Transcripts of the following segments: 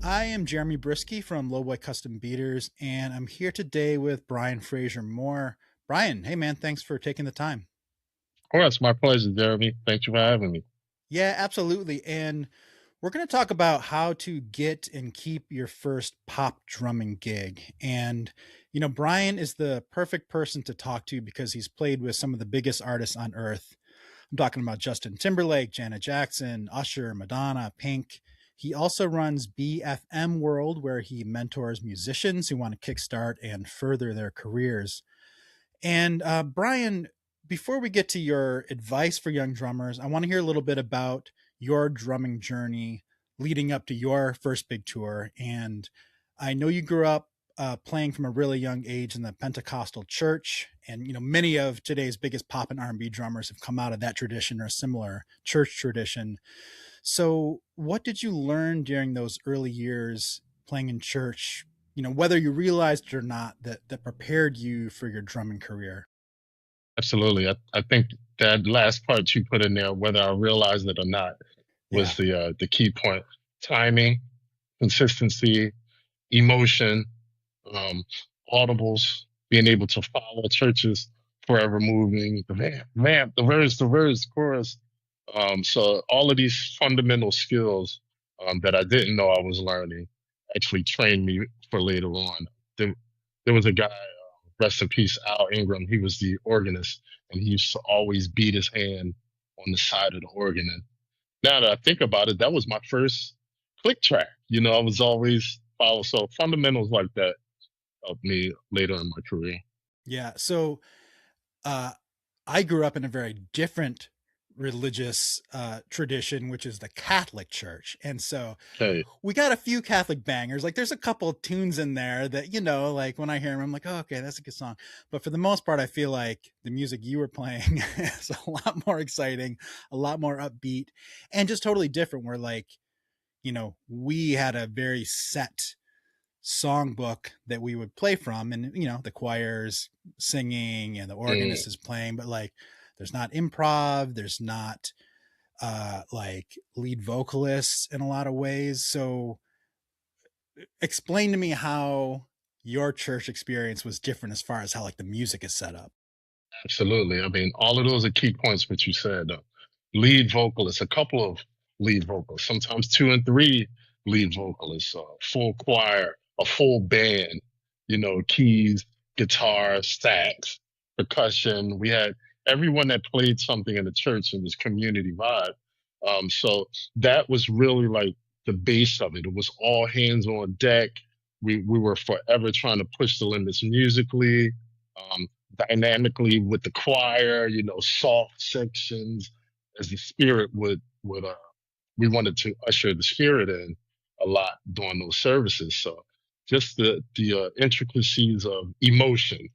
I am Jeremy Brieske from Lowboy Custom Beaters, and I'm here today with Brian Frasier-Moore. Brian, hey man, thanks for taking the time. Of course, my pleasure, Jeremy. Thank you for having me. Yeah, absolutely. And we're going to talk about how to get and keep your first pop drumming gig. And, Brian is the perfect person to talk to because he's played with some of the biggest artists on earth. I'm talking about Justin Timberlake, Janet Jackson, Usher, Madonna, Pink. He also runs BFM World, where he mentors musicians who want to kickstart and further their careers. And Brian, before we get to your advice for young drummers, I want to hear a little bit about your drumming journey leading up to your first big tour. And I know you grew up playing from a really young age in the Pentecostal church, and many of today's biggest pop and R&B drummers have come out of that tradition or a similar church tradition. So, what did you learn during those early years playing in church? Whether you realized it or not, that prepared you for your drumming career. Absolutely. I think that last part you put in there, whether I realized it or not, Yeah. was the key point. Timing, consistency, emotion, um, audibles, being able to follow churches, forever moving, the vamp, the verse, chorus. So all of these fundamental skills that I didn't know I was learning actually trained me for later on. There, there was a guy, rest in peace, Al Ingram. He was the organist, and he used to always beat his hand on the side of the organ. And now that I think about it, that was my first click track. I was always follow. So fundamentals like that helped me later in my career. Yeah. So uh, I grew up in a very different religious tradition, which is the Catholic Church. And so Okay. we got a few Catholic bangers. Like there's a couple of tunes in there that, like when I hear them, I'm like, oh, okay, that's a good song. But for the most part, I feel like the music you were playing is a lot more exciting, a lot more upbeat, and just totally different. Where like, we had a very set songbook that we would play from, and the choir's singing and the Mm. organist is playing, but like there's not improv, there's not like lead vocalists in a lot of ways. So explain to me how your church experience was different as far as how like the music is set up. Absolutely. I mean, all of those are key points, what you said. Lead vocalists, a couple of lead vocalists, sometimes two and three lead vocalists, full choir, a full band, keys, guitar, sax, percussion. We had everyone that played something in the church in this community vibe. So that was really like the base of it. It was all hands on deck. We were forever trying to push the limits musically. Um, Dynamically with the choir, soft sections as the spirit would we wanted to usher the spirit in a lot during those services. So just the intricacies of emotion.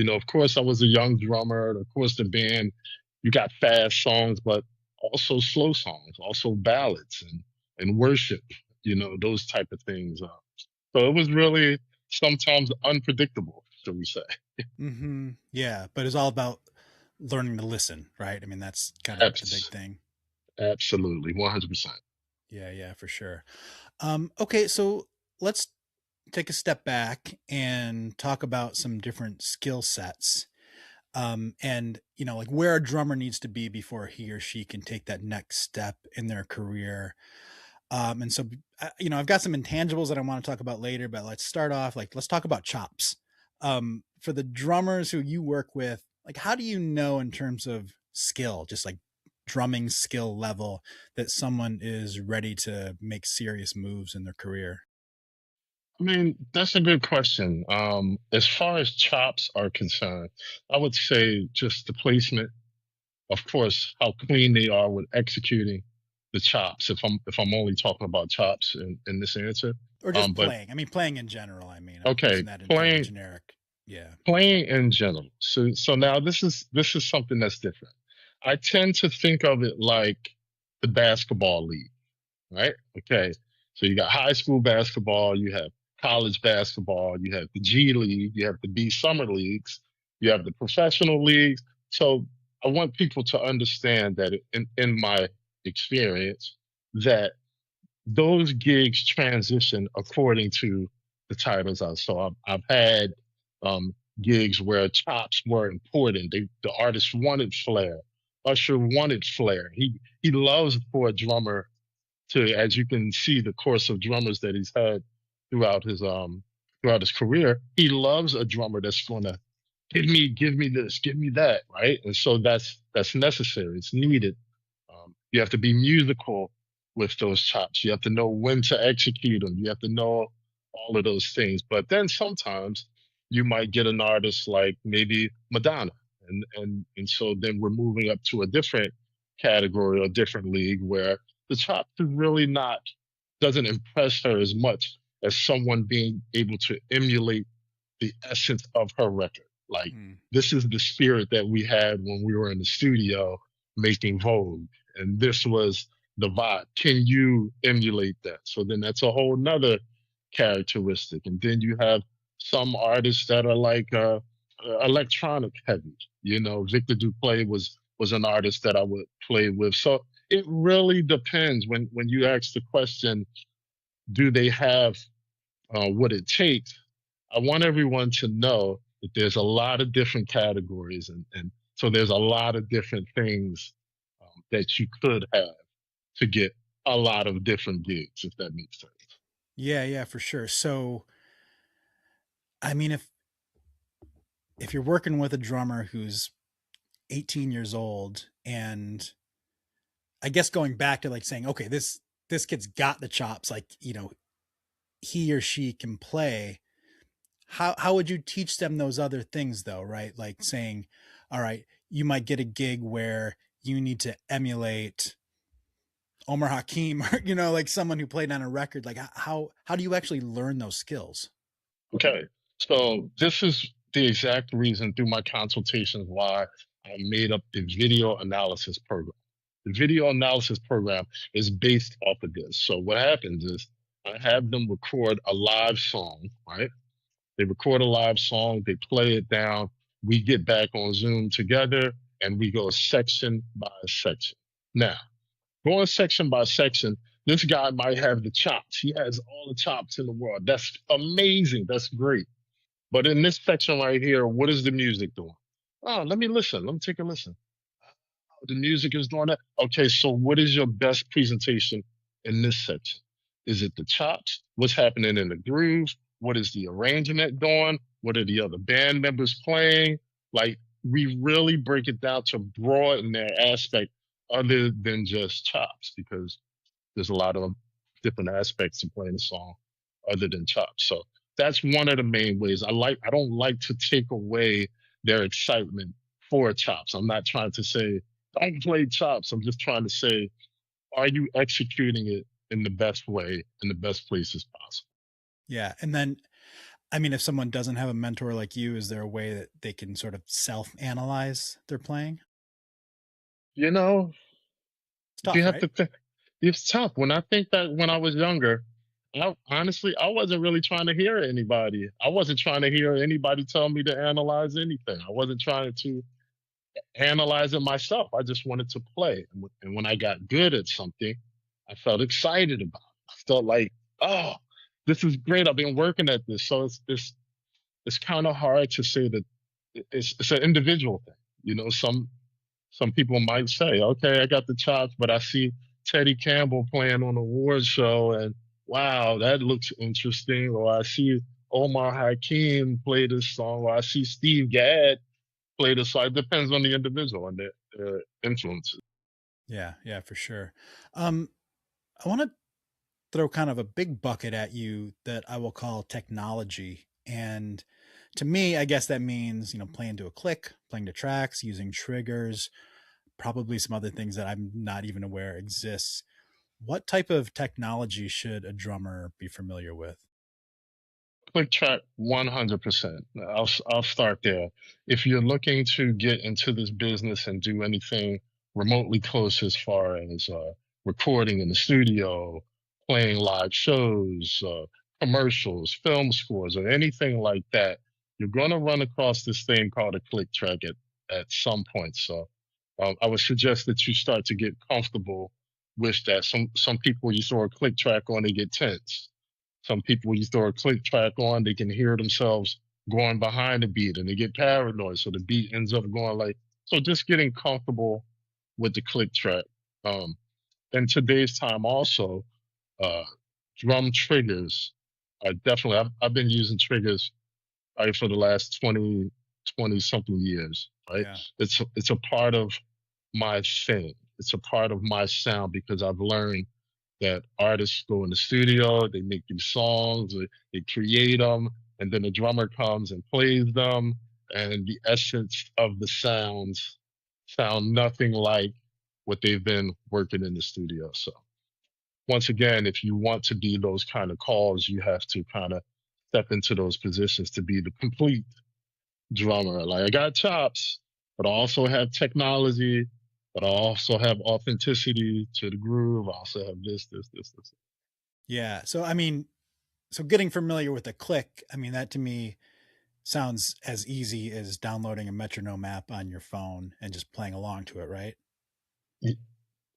Of course I was a young drummer, of course the band, you got fast songs, but also slow songs, also ballads and worship, those type of things. So it was really sometimes unpredictable, shall we say. Yeah, but it's all about learning to listen, right? I mean, that's kind of the big Abs- thing. Absolutely, 100%. Yeah, for sure. Okay, so let's take a step back and talk about some different skill sets. And like where a drummer needs to be before he or she can take that next step in their career. And so, I've got some intangibles that I want to talk about later, but let's start off like let's talk about chops. For the drummers who you work with, like how do you know in terms of skill, just like drumming skill level, that someone is ready to make serious moves in their career? I mean, that's a good question. As far as chops are concerned, I would say just the placement, of course, how clean they are with executing the chops. If I'm only talking about chops in this answer, Or just but playing. I mean, playing in general. I mean, I'm okay, using that in kind of a playing generic. Yeah. playing in general. So now this is something that's different. I tend to think of it like the basketball league, right? Okay. So you got high school basketball, you have college basketball, you have the G League, you have the B Summer Leagues, you have the professional leagues. So I want people to understand that in my experience, that those gigs transition according to the titles out. So I've had um, gigs where chops were important. The artist wanted flair. Usher wanted flair. He loves for a drummer to, as you can see, the course of drummers that he's had throughout his career. He loves a drummer that's going to give me this, give me that, right? And so that's necessary. It's needed. You have to be musical with those chops. You have to know when to execute them. You have to know all of those things. But then sometimes you might get an artist like maybe Madonna, and so then we're moving up to a different category or a different league where the chops is really not doesn't impress her as much as someone being able to emulate the essence of her record. Like, Mm. this is the spirit that we had when we were in the studio making Vogue, and this was the vibe. Can you emulate that? So then that's a whole nother characteristic. And then you have some artists that are like electronic heavy. You know, Victor Duplaix was an artist that I would play with. So it really depends. When you ask the question, do they have what it takes? I want everyone to know that there's a lot of different categories, and so there's a lot of different things that you could have to get a lot of different gigs, if that makes sense. Yeah, yeah, for sure. So, I mean, if you're working with a drummer who's 18 years old, and I guess going back to like saying, okay, this kid's got the chops, like, he or she can play. How would you teach them those other things though, right? Like saying, all right, you might get a gig where you need to emulate Omar Hakim, or like someone who played on a record. Like how do you actually learn those skills? Okay, so this is the exact reason through my consultations why I made up the video analysis program. The video analysis program is based off of this. So what happens is I have them record a live song, right? They record a live song, they play it down. We get back on Zoom together and we go section by section. Now, going section by section, this guy might have the chops. He has all the chops in the world. That's amazing. That's great. But in this section right here, what is the music doing? Oh, let me listen. Let me take a listen. The music is doing that. Okay, so what is your best presentation in this section? Is it the chops? What's happening in the groove? What is the arrangement doing? What are the other band members playing? Like, we really break it down to broaden their aspect other than just chops, because there's a lot of different aspects to playing a song other than chops. So that's one of the main ways. I don't like to take away their excitement for chops. I'm not trying to say don't play chops. I'm just trying to say, are you executing it in the best way, in the best places possible? Yeah. And then, I mean, if someone doesn't have a mentor like you, is there a way that they can sort of self-analyze their playing? You know, It's you tough, have right? to think. It's tough. When I think that when I was younger, honestly, I wasn't really trying to hear anybody. I wasn't trying to hear anybody tell me to analyze anything. I wasn't trying to analyze it myself. I just wanted to play. And when I got good at something, I felt excited about it. I felt like, oh, this is great. I've been working at this. So it's kind of hard to say that it's an individual thing. You know, some people might say, okay, I got the chops, but I see Teddy Campbell playing on a award show, and wow, that looks interesting. Or I see Omar Hakim play this song, or I see Steve Gadd play this song. It depends on the individual and their influences. Yeah, yeah, for sure. Um, I want to throw kind of a big bucket at you that I will call technology. And to me, I guess that means, playing to a click, playing to tracks, using triggers, probably some other things that I'm not even aware exists. What type of technology should a drummer be familiar with? Click track 100%. I'll start there. If you're looking to get into this business and do anything remotely close as far as recording in the studio, playing live shows, commercials, film scores, or anything like that, you're going to run across this thing called a click track at some point. So I would suggest that you start to get comfortable wish that some people you throw a click track on, they get tense. Some people you throw a click track on, they can hear themselves going behind the beat and they get paranoid. So the beat ends up going like, so just getting comfortable with the click track. In today's time also, uh, drum triggers are definitely, I've been using triggers for the last 20 something years, right? Yeah. It's a part of my thing. It's a part of my sound because I've learned that artists go in the studio, they make these songs, they create them, and then the drummer comes and plays them, and the essence of the sounds sound nothing like what they've been working in the studio. So once again, if you want to be those kind of calls, you have to kind of step into those positions to be the complete drummer. Like I got chops, but I also have technology, but I also have authenticity to the groove. I also have this. Yeah. So I mean, so getting familiar with the click, I mean, that to me sounds as easy as downloading a metronome app on your phone and just playing along to it, right? Or no?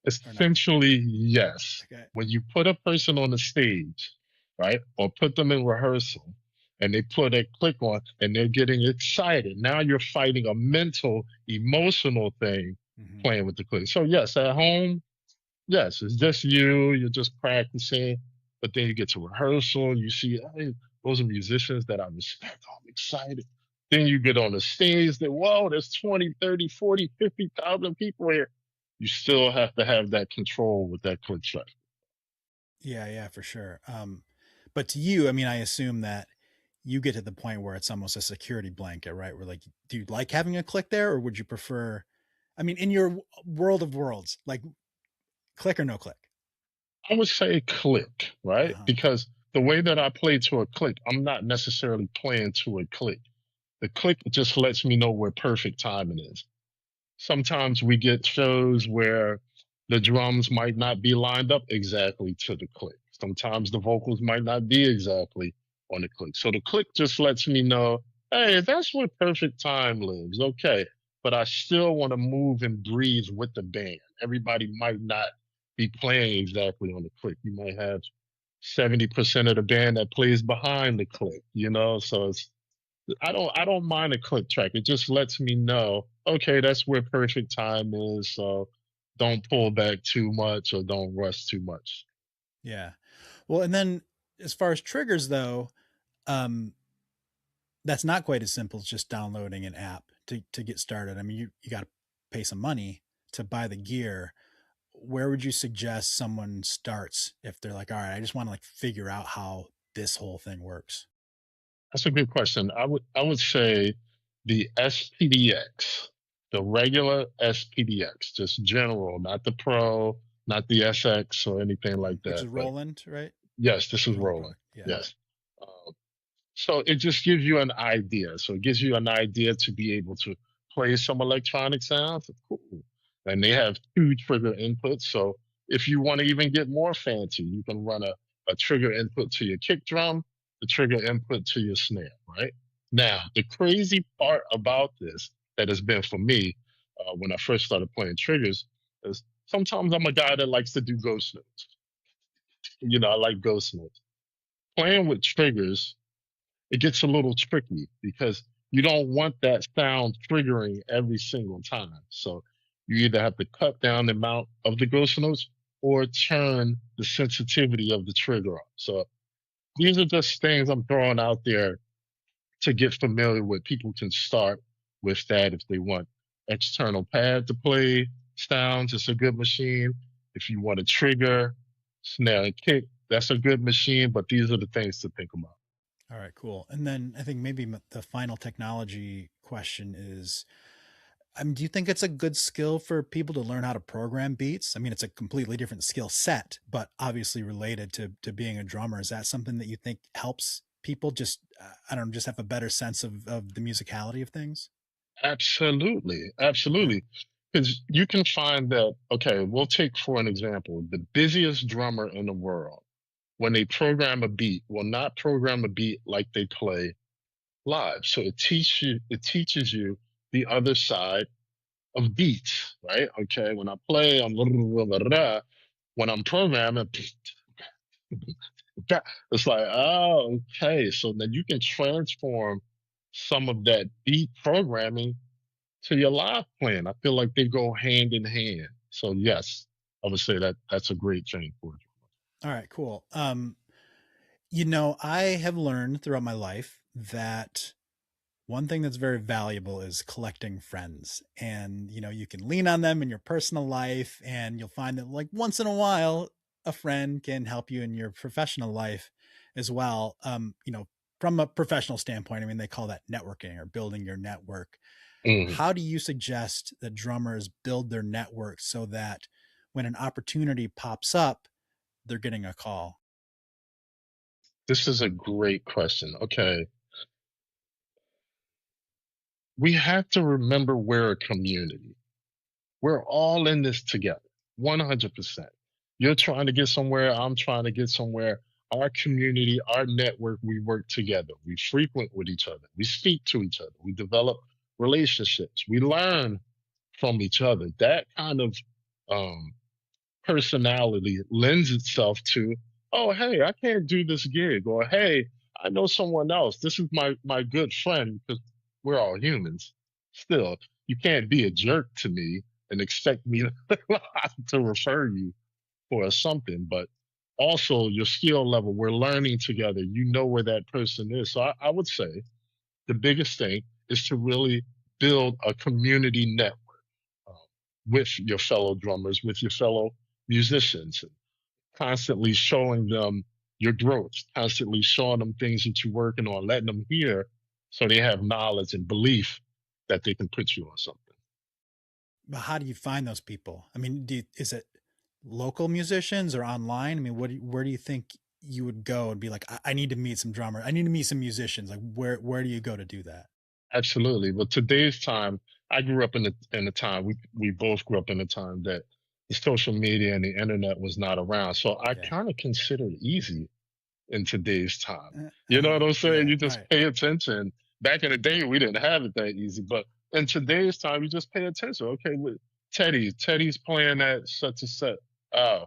Essentially, yes. Okay. When you put a person on the stage, right, or put them in rehearsal, and they put a click on and they're getting excited, now you're fighting a mental, emotional thing Hmm. playing with the click. So, yes, at home, yes, it's just you, you're just practicing, but then you get to rehearsal, you see, hey, those are musicians that I respect, I'm excited. Then you get on the stage that, whoa, there's 20, 30, 40, 50,000 people here. You still have to have that control with that click track. Yeah, yeah, for sure. But to you, I mean, I assume that you get to the point where it's almost a security blanket, right? Where like, do you like having a click there, or would you prefer? I mean, in your world of worlds, like click or no click? I would say click, Uh right? huh. Because the way that I play to a click, I'm not necessarily playing to a click. The click just lets me know where perfect timing is. Sometimes we get shows where the drums might not be lined up exactly to the click. Sometimes the vocals might not be exactly on the click. So the click just lets me know, hey, that's where perfect time lives. Okay. But I still want to move and breathe with the band. Everybody might not be playing exactly on the click. You might have 70% of the band that plays behind the click, So I don't mind a click track. It just lets me know, okay, that's where perfect time is. So don't pull back too much or don't rush too much. Yeah. Well, and then as far as triggers though, um, that's not quite as simple as just downloading an app to get started. I mean, you got to pay some money to buy the gear. Where would you suggest someone starts if they're like, all right, I just want to like figure out how this whole thing works? That's a good question. I would say the SPDX, the regular SPDX, just general, not the Pro, not the SX or anything like Which that. is But Roland, right? yes, this is Roland rolling. product. Yeah. Yes. Um, So it just gives you an idea. So it gives you an idea to be able to play some electronic sounds. Cool. And they have two trigger inputs. So if you want to even get more fancy, you can run a trigger input to your kick drum, the trigger input to your snare, right? Now, the crazy part about this that has been for me when I first started playing triggers is sometimes I'm a guy that likes to do ghost notes. I like ghost notes. Playing with triggers, it gets a little tricky because you don't want that sound triggering every single time. So you either have to cut down the amount of the ghost notes or turn the sensitivity of the trigger up. So these are just things I'm throwing out there to get familiar with. People can start with that if they want external pad to play sounds. It's a good machine. If you want a trigger, snare and kick, that's a good machine. But these are the things to think about. All right, cool. And then I think maybe the final technology question is, I mean, do you think it's a good skill for people to learn how to program beats? I mean, it's a completely different skill set, but obviously related to being a drummer. Is that something that you think helps people just, I don't know, just have a better sense of the musicality of things? Absolutely, Okay. absolutely. Because you can find that, okay, we'll take for an example, the busiest drummer in the world, when they program a beat, will not program a beat like they play live. So it teaches you the other side of beats, right? Okay, when I play, I'm When I'm programming, it's like, oh, okay. So then you can transform some of that beat programming to your live playing. I feel like they go hand in hand. So yes, I would say that that's a great thing for you. All right, cool. I have learned throughout my life that one thing that's very valuable is collecting friends. And, you can lean on them in your personal life, and you'll find that, like, once in a while, a friend can help you in your professional life as well. From a professional standpoint, I mean, they call that networking or building your network. Mhm. How do you suggest that drummers build their network so that when an opportunity pops up, they're getting a call? This is a great question. Okay. We have to remember we're a community. We're all in this together, 100%. You're trying to get somewhere, I'm trying to get somewhere. Our community, our network, we work together. We frequent with each other. We speak to each other. We develop relationships. We learn from each other. That kind of um, personality lends itself to, oh, hey, I can't do this gig, or hey, I know someone else. This is my good friend, because we're all humans. Still, you can't be a jerk to me and expect me to refer you for something. But also your skill level, we're learning together. You know where that person is. So I would say the biggest thing is to really build a community network um, with your fellow drummers, with your fellow musicians, constantly showing them your growth, constantly showing them things that you're working on, letting them hear so they have knowledge and belief that they can put you on something. But how do you find those people? I mean, is it local musicians or online? I mean, where do you think you would go and be like, I need to meet some drummer. I need to meet some musicians. Like, where do you go to do that? Absolutely. But today's time, I grew up in the time we both grew up in a time that the social media and the internet was not around. So I Okay. kind of consider it easy in today's time. You know what I'm saying? Yeah. You just Right. pay attention. Back in the day, we didn't have it that easy, but in today's time, you just pay attention. Okay, with Teddy's playing at such and such. Oh,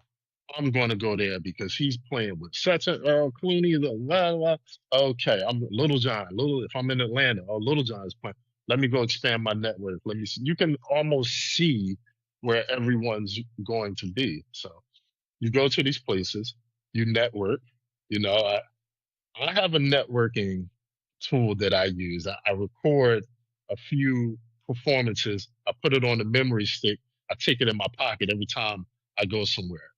I'm going to go there because he's playing with such a Earl Clooney. Blah, blah. Okay, I'm Little John. Little, if I'm in Atlanta, oh, Little John is playing. Let me go expand my network. Let me see. You can almost see where everyone's going to be. So you go to these places, you network. You know, I have a networking tool that I use. I record a few performances. I put it on the memory stick. I take it in my pocket every time I go somewhere.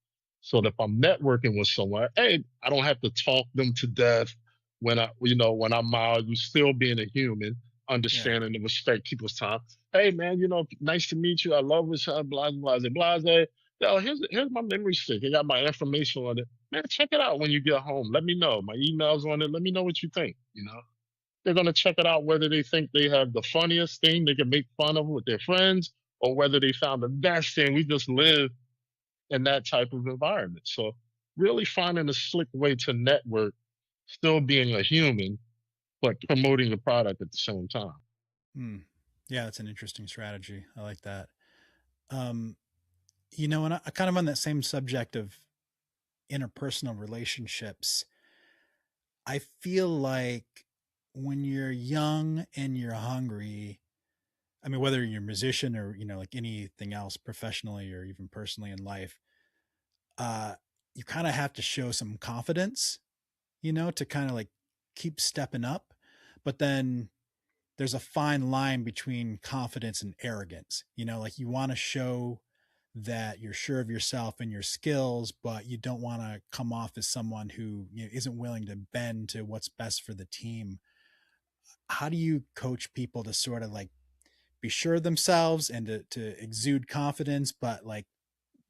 So that if I'm networking with someone, hey, I don't have to talk them to death when I'm out. You still being a human, Yeah. understanding and respect people's time. Hey, man, nice to meet you. I love this, blah, blah, blah, blah, blah. Yo, here's my memory stick. I got my information on it, man. Check it out when you get home. Let me know. My email's on it. Let me know what you think. They're gonna check it out whether they think they have the funniest thing they can make fun of with their friends, or whether they found the best thing. We just live in that type of environment. So really finding a slick way to network, still being a human, but promoting the product at the same time. Hmm. Yeah, that's an interesting strategy. I like that. Um, and I kind of on that same subject of interpersonal relationships, I feel like when you're young and you're hungry, I mean, whether you're a musician or, like anything else professionally or even personally in life, uh, you kind of have to show some confidence, to kind of like keep stepping up. But then there's a fine line between confidence and arrogance. Like you want to show that you're sure of yourself and your skills, but you don't want to come off as someone who isn't willing to bend to what's best for the team. How do you coach people to sort of like be sure of themselves and to exude confidence, but like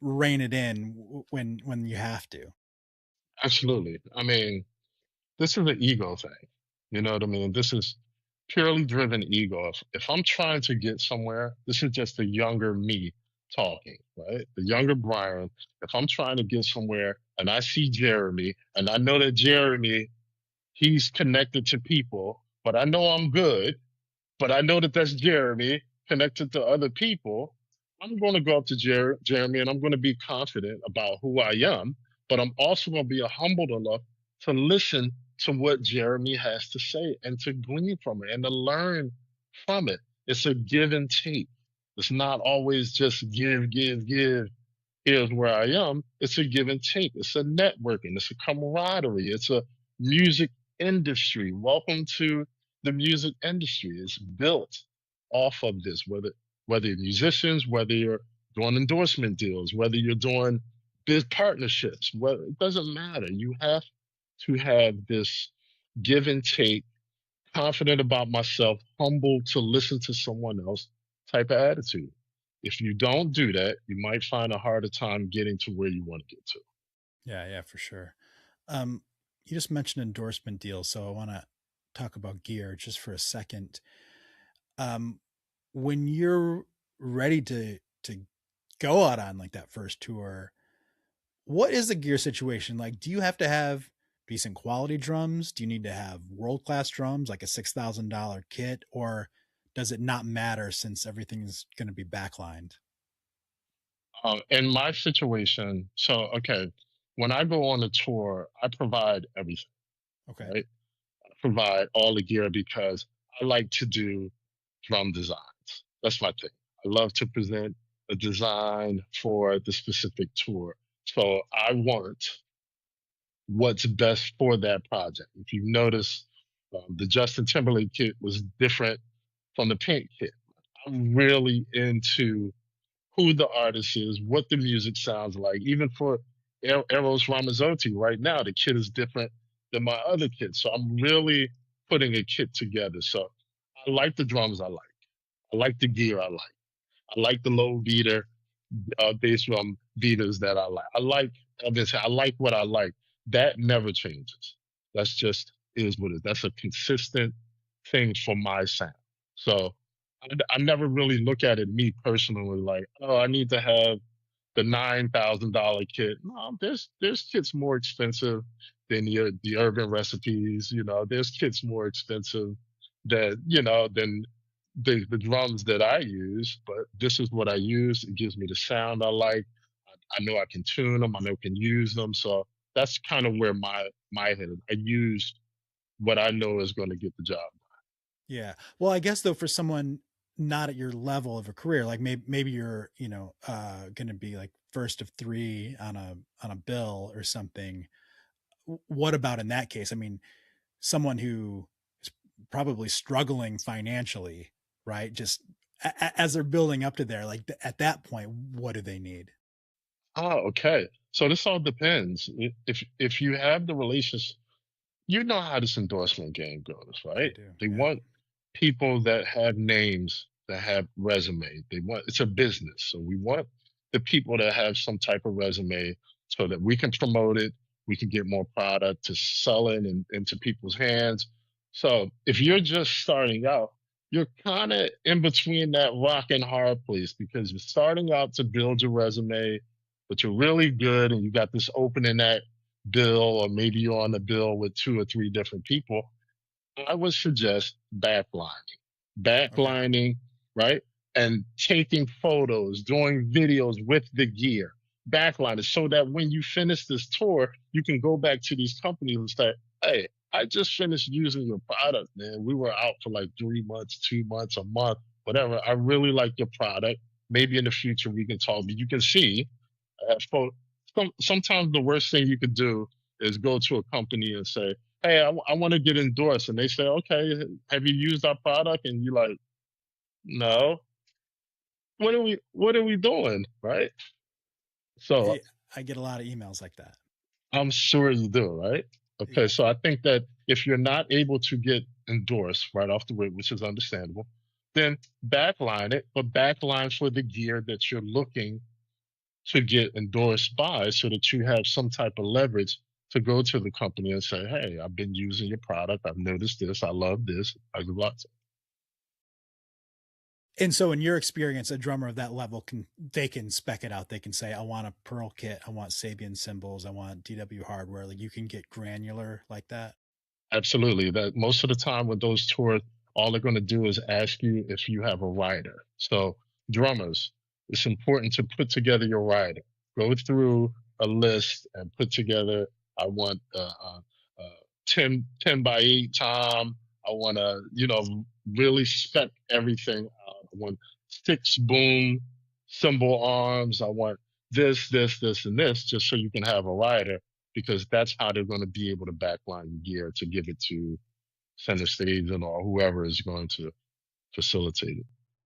rein it in when you have to? Absolutely. I mean, this is an ego thing. You know what I mean? This is purely driven ego. If I'm trying to get somewhere, this is just the younger me talking, right? The younger Brian. If I'm trying to get somewhere and I see Jeremy and I know that Jeremy, he's connected to people, but I know I'm good, but I know that that's Jeremy connected to other people. I'm going to go up to Jeremy and I'm going to be confident about who I am, but I'm also going to be humbled enough to listen to what Jeremy has to say and to glean from it and to learn from it. It's a give and take. It's not always just give, give, give. Here's where I am. It's a give and take. It's a networking. It's a camaraderie. It's a music industry. Welcome to the music industry. It's built off of this, whether you're musicians, whether you're doing endorsement deals, whether you're doing biz partnerships, whether, it doesn't matter. You have to have this give and take, confident about myself, humble to listen to someone else type of attitude. If you don't do that, you might find a harder time getting to where you want to get to. Yeah, yeah, for sure. Um, you just mentioned endorsement deals, so I want to talk about gear just for a second. Um, when you're ready to go out on like that first tour, what is the gear situation like? Do you have to have decent quality drums? Do you need to have world class drums, like a $6,000 kit, or does it not matter since everything is going to be backlined? In my situation, so okay, when I go on a tour, I provide everything, Okay, right? I provide all the gear because I like to do drum designs. That's my thing. I love to present a design for the specific tour. So I want what's best for that project. If you notice, the Justin Timberlake kit was different from the Pink kit. I'm really into who the artist is, what the music sounds like. Even for Eros Ramazzotti right now, the kit is different than my other kit. So I'm really putting a kit together. So I like the drums I like. I like the gear I like. I like the low beater, bass drum beaters that I like. I like what I like. That never changes. That's just is what it is. That's a consistent thing for my sound. So I never really look at it me personally like, oh, I need to have the $9,000 kit. No, there's kits more expensive than the urban recipes. You know, there's kits more expensive than the drums that I use. But this is what I use. It gives me the sound I like. I know I can tune them. I know I can use them. So that's kind of where my head is. I use what I know is going to get the job. yeah. Well, I guess though, for someone not at your level of a career, like maybe you're going to be like first of three on a bill or something. What about in that case? I mean, someone who is probably struggling financially, right? Just as they're building up to there, like at that point, what do they need? Oh, okay. So this all depends. If you have the relationship, you know how this endorsement game goes, I right? do. They Yeah. want people that have names, that have resume. They want it's a business, so we want the people that have some type of resume so that we can promote it, we can get more product to sell it into people's hands. So if you're just starting out, you're kind of in between that rock and hard place because you're starting out to build your resume, but you're really good and you got this opening that bill, or maybe you're on the bill with two or three different people. I would suggest backlining. Okay. Backlining, right? And taking photos, doing videos with the gear. Backlining so that when you finish this tour, you can go back to these companies and say, hey, I just finished using your product, man. We were out for like 3 months, 2 months, a month, whatever. I really like your product. Maybe in the future we can talk, but you can see for sometimes the worst thing you could do is go to a company and say, "Hey, I want to get endorsed," and they say, "Okay, have you used our product?" And you're like, "No. What are we doing?" Right? So Yeah, I get a lot of emails like that. I'm sure you do, right? Okay, Yeah. so I think that if you're not able to get endorsed right off the rip, which is understandable, then backline it, but backline for the gear that you're looking to get endorsed by so that you have some type of leverage to go to the company and say, hey, I've been using your product. I've noticed this. I love this. I love it. And so in your experience, a drummer of that level can spec it out. They can say, I want a Pearl kit, I want Sabian cymbals, I want DW hardware. Like you can get granular like that. Absolutely. That most of the time with those tours, all they're going to do is ask you if you have a rider. So drummers, it's important to put together your rider. Go through a list and put together. I want 10 by 8 time. I want to, really spec everything out. I want 6 boom cymbal arms. I want this, and this, just so you can have a rider, because that's how they're going to be able to backline your gear to give it to center stage and or whoever is going to facilitate it.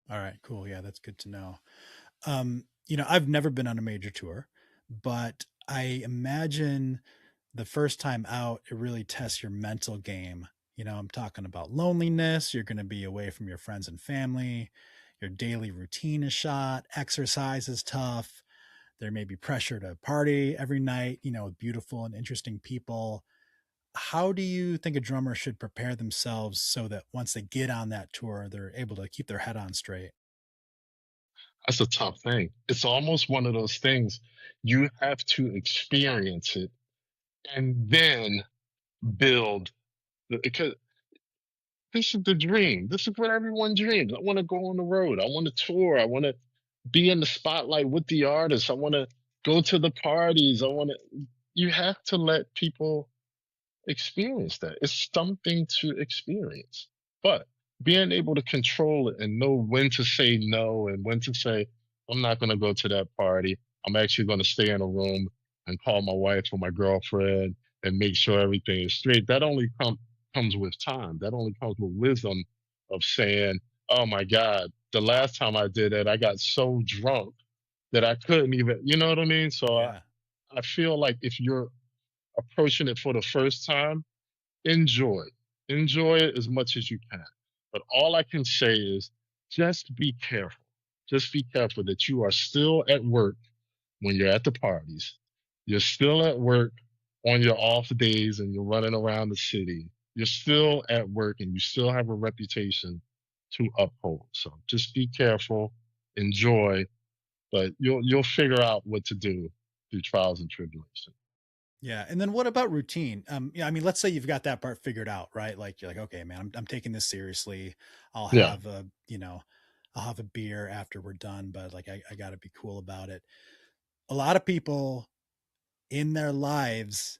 All right, cool. Yeah, that's good to know. I've never been on a major tour, but I imagine the first time out, it really tests your mental game. I'm talking about loneliness. You're going to be away from your friends and family. Your daily routine is shot. Exercise is tough. There may be pressure to party every night, with beautiful and interesting people. How do you think a drummer should prepare themselves so that once they get on that tour, they're able to keep their head on straight? That's a tough thing. It's almost one of those things you have to experience it and then build. Because this is the dream. This is what everyone dreams. I want to go on the road. I want to tour. I want to be in the spotlight with the artists. I want to go to the parties. I want to. You have to let people experience that. It's something to experience. But being able to control it and know when to say no and when to say, I'm not going to go to that party. I'm actually going to stay in a room and call my wife or my girlfriend and make sure everything is straight. That only comes with time. That only comes with wisdom of saying, oh my God, the last time I did it, I got so drunk that I couldn't even, you know what I mean? So Yeah. I feel like if you're approaching it for the first time, enjoy. Enjoy it as much as you can. But all I can say is just be careful. Just be careful that you are still at work when you're at the parties. You're still at work on your off days and you're running around the city. You're still at work and you still have a reputation to uphold. So just be careful, enjoy, but you'll figure out what to do through trials and tribulations. Yeah, and then what about routine? I mean, let's say you've got that part figured out, right? Like you're like, okay, man, I'm taking this seriously. I'll Yeah, have a, I'll have a beer after we're done, but like I got to be cool about it. A lot of people in their lives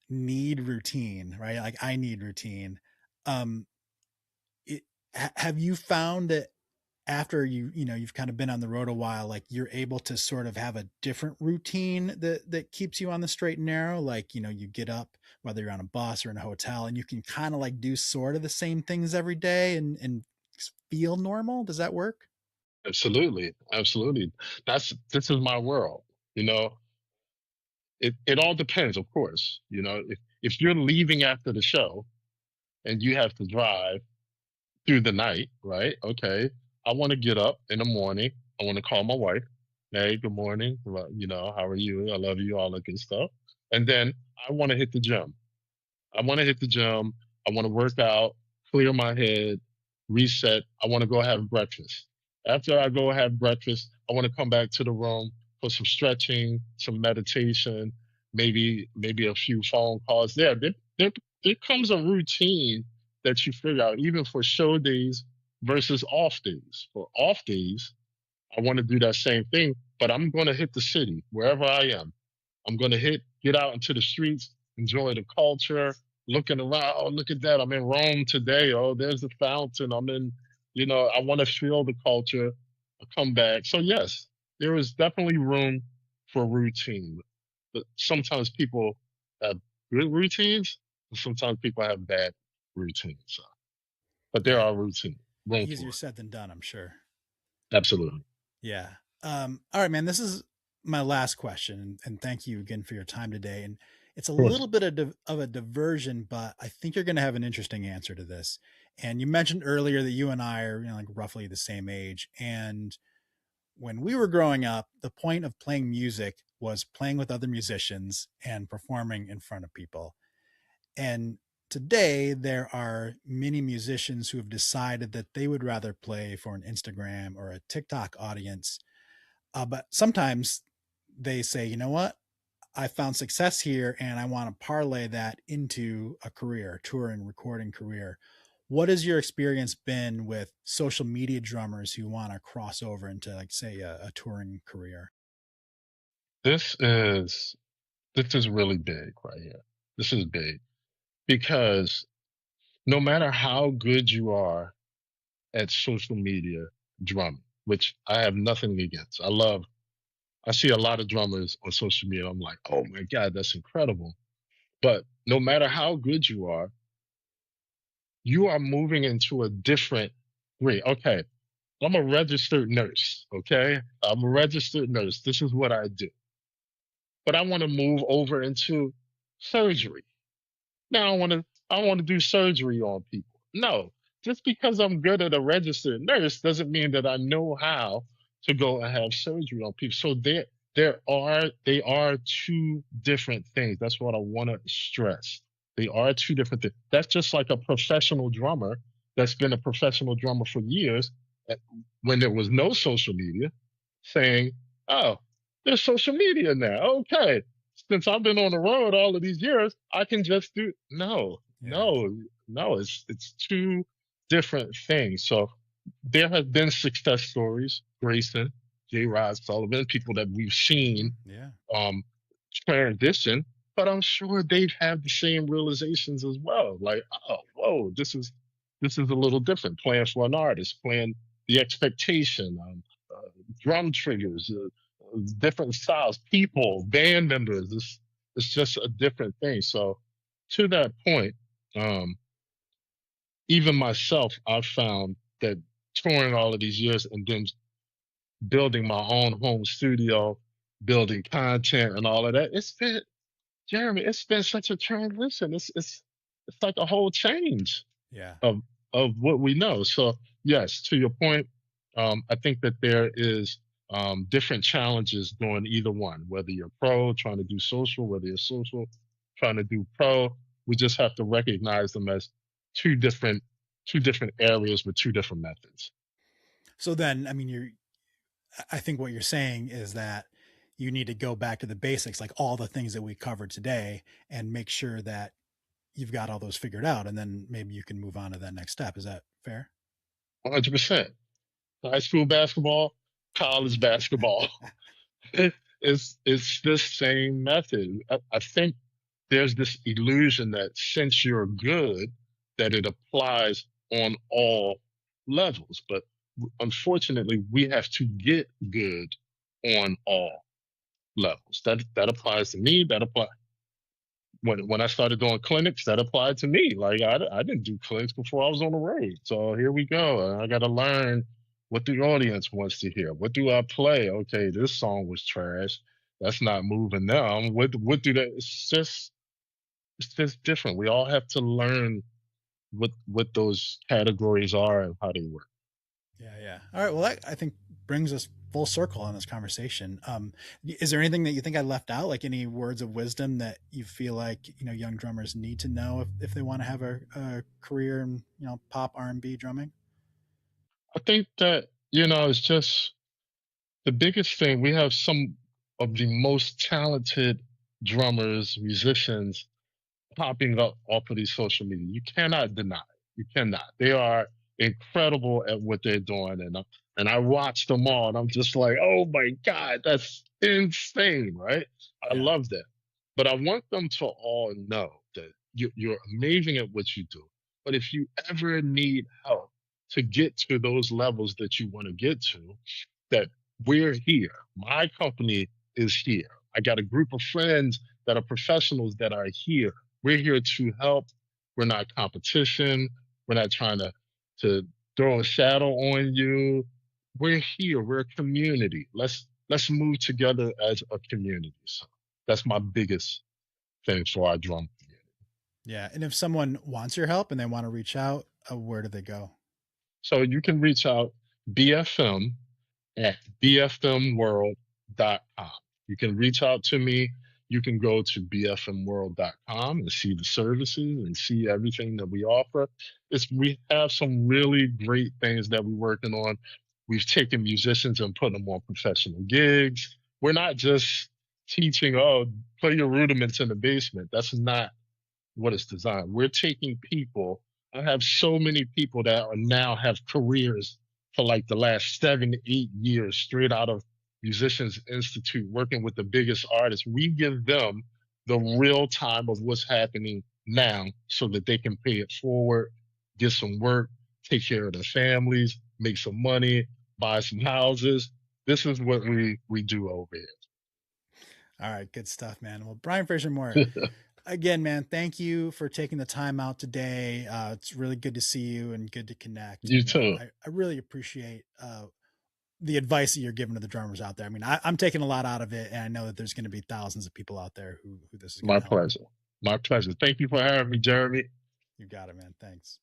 need routine, right? Like I need routine. Um, have you found that after you've kind of been on the road a while, like you're able to sort of have a different routine that keeps you on the straight and narrow? Like, you get up, whether you're on a bus or in a hotel, and you can kind of like do sort of the same things every day and feel normal. Does that work? absolutely. Absolutely. This is my world. You know, it all depends, of course. If you're leaving after the show and you have to drive through the night, right? Okay. I want to get up in the morning. I want to call my wife. Hey, good morning. Well, how are you? I love you, all that good stuff. And then I want to hit the gym. I want to hit the gym. I want to work out, clear my head, reset. I want to go have breakfast. After I go have breakfast, I want to come back to the room for some stretching, some meditation, maybe a few phone calls. There comes a routine that you figure out, even for show days versus off days. For off days, I want to do that same thing, but I'm going to hit the city wherever I am. I'm going to get out into the streets, enjoy the culture, looking around. Oh, look at that. I'm in Rome today. Oh, there's the fountain. I want to feel the culture. I come back. So, yes, there is definitely room for routine. But sometimes people have good routines, and sometimes people have bad routines. So, but there Yeah. are routines, room Easier for it. said than done, I'm sure. Absolutely. Yeah. All right, man. This is my last question, and thank you again for your time today. And it's a Of course. little bit of a diversion, but I think you're going to have an interesting answer to this. And you mentioned earlier that you and I are, like roughly the same age. And when we were growing up, the point of playing music was playing with other musicians and performing in front of people. And today, there are many musicians who have decided that they would rather play for an Instagram or a TikTok audience, but sometimes they say, you know what? I found success here and I want to parlay that into a career, touring, recording career. what has your experience been with social media drummers who want to cross over into, like, say, a touring career? This is this is really big right here. This is big because no matter how good you are at social media drumming, which I have nothing against. I see a lot of drummers on social media. I'm like, oh my God, that's incredible. But no matter how good you are moving into a different grade. Okay, I'm a registered nurse. Okay, I'm a registered nurse. This is what I do. But I want to move over into surgery. Now I want to do surgery on people. No, just because I'm good at a registered nurse doesn't mean that I know how to go and have surgery on people. So they are two different things. That's what I want to stress. They are two different things. That's just like a professional drummer that's been a professional drummer for years uh, when there was no social media saying, "Oh, there's social media now. Okay, since I've been on the road all of these years, I can just do." No, Yeah. no. It's two different things. So there have been success stories. Grayson, J. Rod Sullivan, people that we've seen Yeah. um, transition, but I'm sure they've had the same realizations as well. Like, oh, whoa, this is a little different. Playing for an artist, playing the expectation, drum triggers, different styles, people, band members. It's just a different thing. So, to that point, um, even myself, I've found that touring all of these years and then building my own home studio, building content and all of that, it's been Jeremy, it's been such a transition. It's like a whole change Yeah. of what we know. So yes, to your point, I think that there is different challenges doing either one. Whether you're pro trying to do social, whether you're social trying to do pro, we just have to recognize them as two different two different areas with two different methods. So then, I mean, I think what you're saying is that you need to go back to the basics, like all the things that we covered today, and make sure that you've got all those figured out. And then maybe you can move on to that next step. Is that fair? 100%. High school basketball, college basketball. It's the same method. I think there's this illusion that since you're good, that it applies on all levels. But unfortunately, we have to get good on all levels. That applies to me. That applies when I started doing clinics. That applied to me. Like I didn't do clinics before I was on the road. So here we go. I got to learn what the audience wants to hear. What do I play? Okay, this song was trash. That's not moving them. What do they? It's just different. We all have to learn what those categories are and how they work. Yeah, yeah. All right. Well, that, I think, brings us full circle on this conversation. Is there anything that you think I left out, like any words of wisdom that you feel like young drummers need to know if they want to have a career in pop R&B drumming? I think that it's just the biggest thing. We have some of the most talented drummers, musicians popping up off of these social media. You cannot deny it. You cannot. They are incredible at what they're doing, and I watch them all, and I'm just like, oh my God, that's insane, right? I Yeah, love that, but I want them to all know that you're amazing at what you do. But if you ever need help to get to those levels that you want to get to, that we're here. My company is here. I got a group of friends that are professionals that are here. We're here to help. We're not competition. We're not trying to throw a shadow on you. We're here. We're a community. Let's move together as a community. So that's my biggest thing for our drum community. yeah. And if someone wants your help and they want to reach out, where do they go? So you can reach out BFM at bfmworld.com. You can reach out to me. You can go to bfmworld.com and see the services and see everything that we offer. We have some really great things that we're working on. We've taken musicians and put them on professional gigs. We're not just teaching, oh, play your rudiments in the basement. That's not what it's designed. We're taking people I have so many people that are now have careers for like the last 7, 8 years straight out of Musicians Institute, working with the biggest artists. We give them the real time of what's happening now so that they can pay it forward, get some work, take care of their families, make some money, buy some houses. This is what we do over All right, good stuff, man. Well, Brian Frasier-Moore, here. again, man, thank you for taking the time out today. It's really good to see you and good to connect. You And too. I really appreciate the advice that you're giving to the drummers out there. I mean, I'm taking a lot out of it, and I know that there's going to be thousands of people out there who this is going My to help. pleasure. My pleasure. Thank you for having me, Jeremy. You got it, man. Thanks.